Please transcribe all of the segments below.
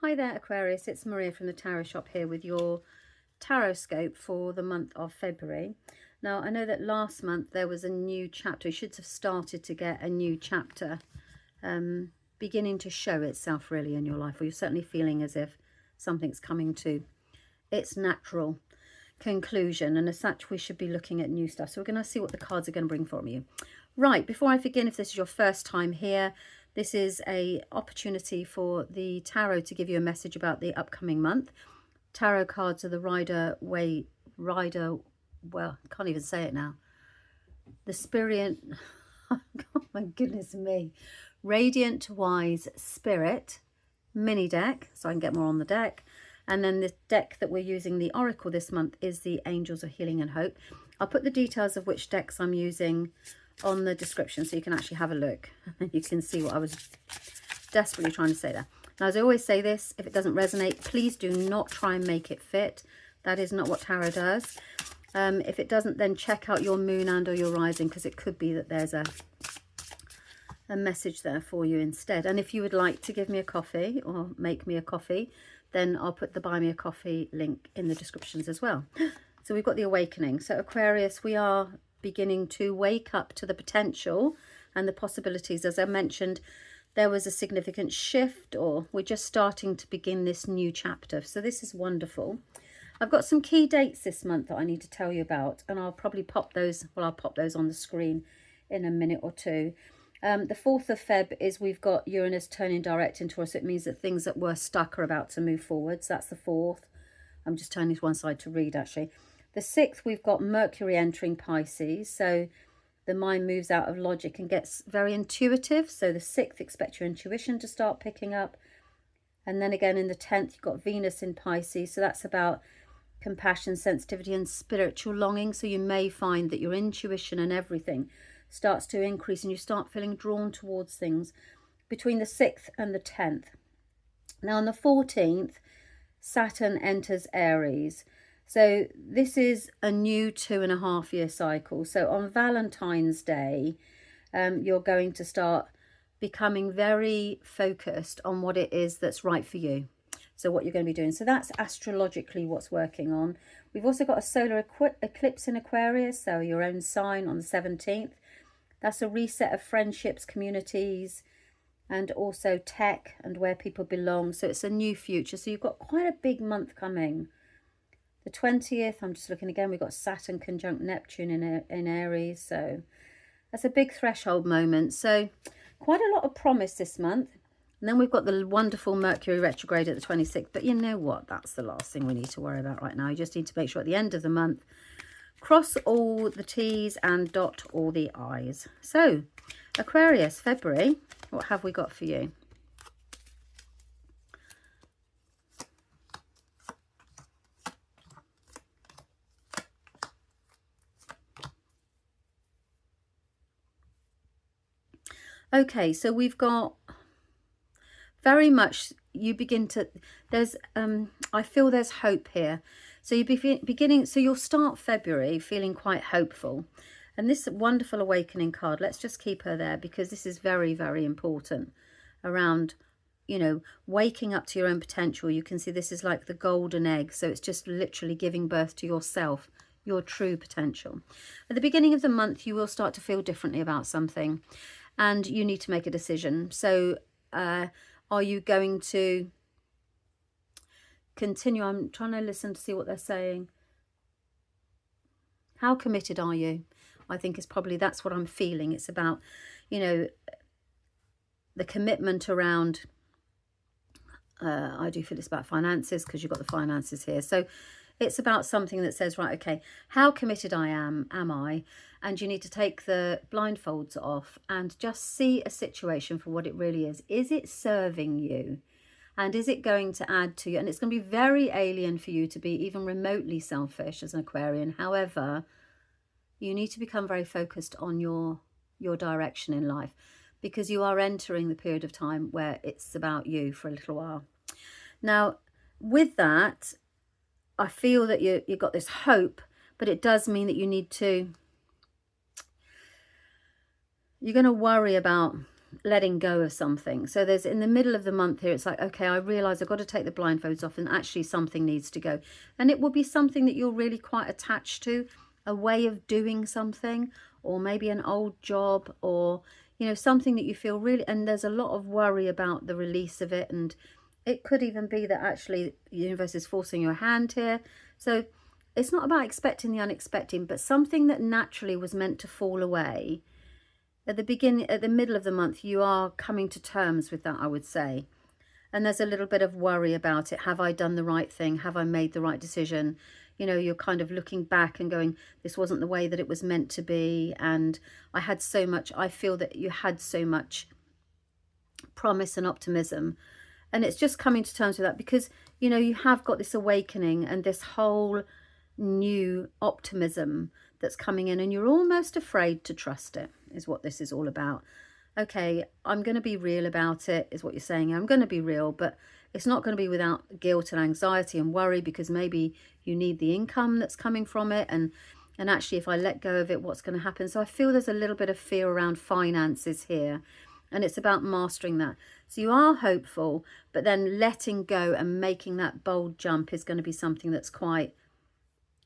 Hi there Aquarius, it's Maria from the Tarot Shop here with your Tarotscope for the month of February. Now I know that last month there was a new chapter. You should have started to get a new chapter beginning to show itself really in your life, or you're certainly feeling as if something's coming to its natural conclusion, and as such we should be looking at new stuff. So we're going to see what the cards are going to bring for you. Right, before I begin, if this is your first time here, this is an opportunity for the tarot to give you a message about the upcoming month. Tarot cards are the well, I can't even say it now. The Spirit, oh my goodness me. Radiant Wise Spirit mini deck, so I can get more on the deck. And then the deck that we're using, the Oracle this month, is the Angels of Healing and Hope. I'll put the details of which decks I'm using on the description so you can actually have a look. You can see what I was desperately trying to say there. Now, as I always say this, if it doesn't resonate, please do not try and make it fit. That is not what tarot does. If it doesn't, then check out your moon and or your rising, because it could be that there's a message there for you instead. And if you would like to give me a coffee or make me a coffee, then I'll put the buy me a coffee link in the descriptions as well. So we've got the awakening. So Aquarius, we are beginning to wake up to the potential and the possibilities. As I mentioned, there was a significant shift, or we're just starting to begin this new chapter. So this is wonderful. I've got some key dates this month that I need to tell you about, and I'll probably pop those, well, I'll pop those on the screen in a minute or two. The 4th of Feb is we've got Uranus turning direct into us. It means that things that were stuck are about to move forwards. That's the 4th. I'm just turning to one side to read, actually. The 6th, we've got Mercury entering Pisces. So the mind moves out of logic and gets very intuitive. So the 6th, expect your intuition to start picking up. And then again in the 10th, you've got Venus in Pisces. So that's about compassion, sensitivity, and spiritual longing. So you may find that your intuition and everything starts to increase and you start feeling drawn towards things between the 6th and the 10th. Now on the 14th, Saturn enters Aries. So this is a new 2.5 year cycle. So on Valentine's Day, you're going to start becoming very focused on what it is that's right for you. So what you're going to be doing. So that's astrologically what's working on. We've also got a solar eclipse in Aquarius, so your own sign on the 17th. That's a reset of friendships, communities, and also tech and where people belong. So it's a new future. So you've got quite a big month coming. The 20th, I'm just looking again, we've got Saturn conjunct Neptune in Aries. So that's a big threshold moment. So quite a lot of promise this month. And then we've got the wonderful Mercury retrograde at the 26th. But you know what? That's the last thing we need to worry about right now. You just need to make sure at the end of the month, cross all the T's and dot all the I's. So Aquarius, February, what have we got for you? Okay, so we've got very much, you begin to, there's, I feel there's hope here. So you'll be beginning, so you'll start February feeling quite hopeful. And this wonderful awakening card, let's just keep her there because this is very, very important around, you know, waking up to your own potential. You can see this is like the golden egg. So it's just literally giving birth to yourself, your true potential. At the beginning of the month, you will start to feel differently about something and you need to make a decision. So are you going to continue? I'm trying to listen to see what they're saying. How committed are you? I think it's probably, that's what I'm feeling. It's about, you know, the commitment around, I do feel it's about finances because you've got the finances here. So it's about something that says, right, okay, how committed am I? And you need to take the blindfolds off and just see a situation for what it really is. Is it serving you? And is it going to add to you? And it's going to be very alien for you to be even remotely selfish as an Aquarian. However, you need to become very focused on your direction in life because you are entering the period of time where it's about you for a little while. Now, with that, I feel that you've got this hope, but it does mean that you need to, you're going to worry about letting go of something. So there's, in the middle of the month here, it's like, okay, I realize I've got to take the blindfolds off, and actually something needs to go. And it will be something that you're really quite attached to, a way of doing something, or maybe an old job, or, you know, something that you feel really, and there's a lot of worry about the release of it. And it could even be that actually the universe is forcing your hand here. So it's not about expecting the unexpected, but something that naturally was meant to fall away. At the beginning, at the middle of the month, you are coming to terms with that, I would say. And there's a little bit of worry about it. Have I done the right thing? Have I made the right decision? You know, you're kind of looking back and going, this wasn't the way that it was meant to be. And I had so much, I feel that you had so much promise and optimism. And it's just coming to terms with that, because, you know, you have got this awakening and this whole new optimism that's coming in, and you're almost afraid to trust it, is what this is all about. Okay, I'm going to be real about it, is what you're saying. I'm going to be real, but it's not going to be without guilt and anxiety and worry, because maybe you need the income that's coming from it. And actually, if I let go of it, what's going to happen? So I feel there's a little bit of fear around finances here, and it's about mastering that. So you are hopeful, but then letting go and making that bold jump is going to be something that's quite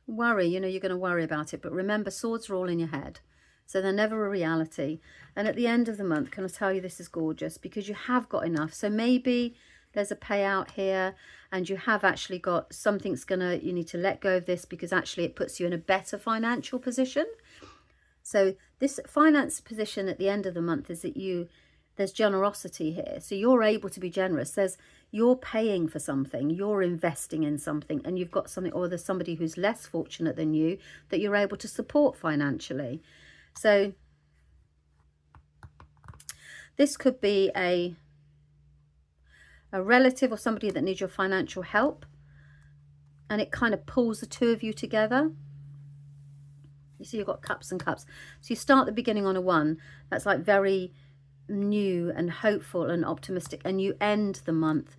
worry. You know, you're going to worry about it. But remember, swords are all in your head, so they're never a reality. And at the end of the month, can I tell you, this is gorgeous, because you have got enough. So maybe there's a payout here, and you have actually got something's gonna, you need to let go of this, because actually it puts you in a better financial position. So this finance position at the end of the month is that there's generosity here. So you're able to be generous. You're paying for something, you're investing in something, and you've got something, or there's somebody who's less fortunate than you that you're able to support financially. So this could be a relative or somebody that needs your financial help, and it kind of pulls the two of you together. You see, you've got cups and cups. So you start the beginning on a 1. That's like very new and hopeful and optimistic, and you end the month.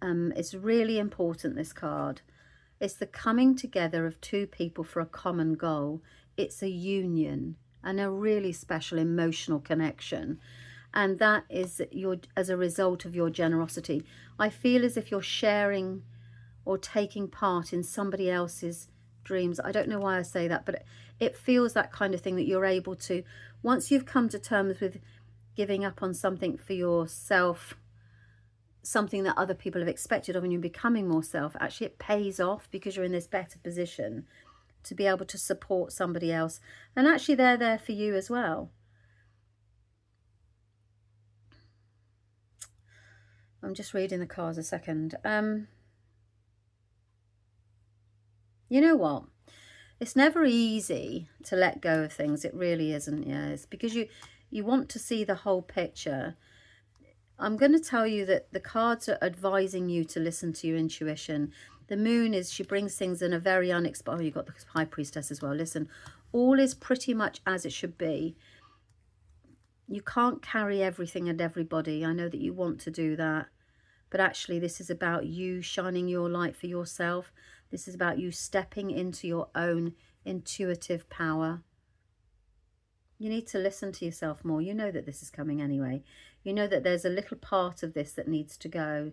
It's really important, this card. It's the coming together of two people for a common goal. It's a union and a really special emotional connection, and that is as a result of your generosity. I feel as if you're sharing or taking part in somebody else's dreams. I don't know why I say that, but it feels that kind of thing, that you're able to, once you've come to terms with giving up on something for yourself, something that other people have expected of, and you're becoming more self, actually it pays off, because you're in this better position to be able to support somebody else, and actually they're there for you as well. I'm just reading the cards a second. You know what? It's never easy to let go of things. It really isn't. Yeah, it's because you want to see the whole picture. I'm going to tell you that the cards are advising you to listen to your intuition. The moon she brings things in a very unexpected. Oh, you've got the High Priestess as well. Listen, all is pretty much as it should be. You can't carry everything and everybody. I know that you want to do that, but actually this is about you shining your light for yourself. This is about you stepping into your own intuitive power. You need to listen to yourself more. You know that this is coming anyway. You know that there's a little part of this that needs to go.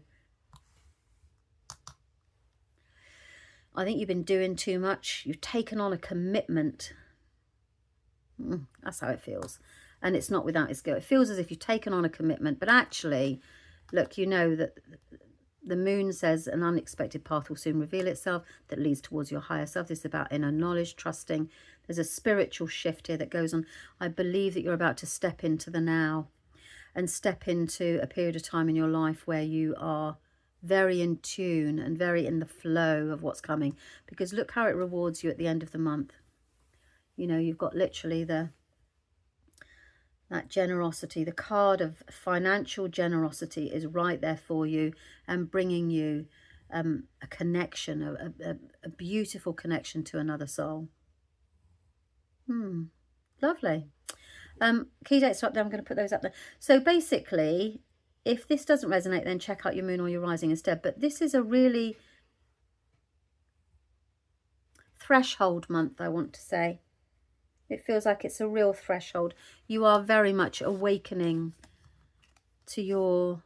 I think you've been doing too much. You've taken on a commitment. That's how it feels. And it's not without its guilt. It feels as if you've taken on a commitment. But actually, look, you know that the moon says an unexpected path will soon reveal itself that leads towards your higher self. This is about inner knowledge, trusting. There's a spiritual shift here that goes on. I believe that you're about to step into the now and step into a period of time in your life where you are very in tune and very in the flow of what's coming. Because look how it rewards you at the end of the month. You know, you've got literally that generosity. The card of financial generosity is right there for you and bringing you a connection, a beautiful connection to another soul. Lovely. Key dates are up there. I'm going to put those up there. So basically, if this doesn't resonate, then check out your moon or your rising instead. But this is a really threshold month, I want to say. It feels like it's a real threshold. You are very much awakening to your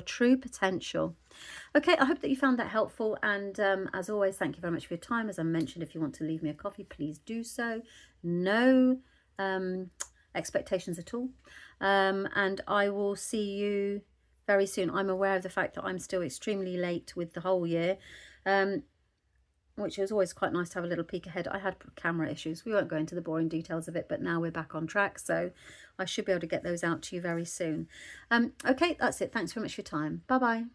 true potential. Okay, I hope that you found that helpful, and as always, thank you very much for your time. As I mentioned, if you want to leave me a coffee, please do so. No expectations at all, and I will see you very soon. I'm aware of the fact that I'm still extremely late with the whole year, which is always quite nice to have a little peek ahead. I had camera issues. We won't go into the boring details of it, but now we're back on track, so I should be able to get those out to you very soon. Okay, that's it. Thanks very much for your time. Bye-bye.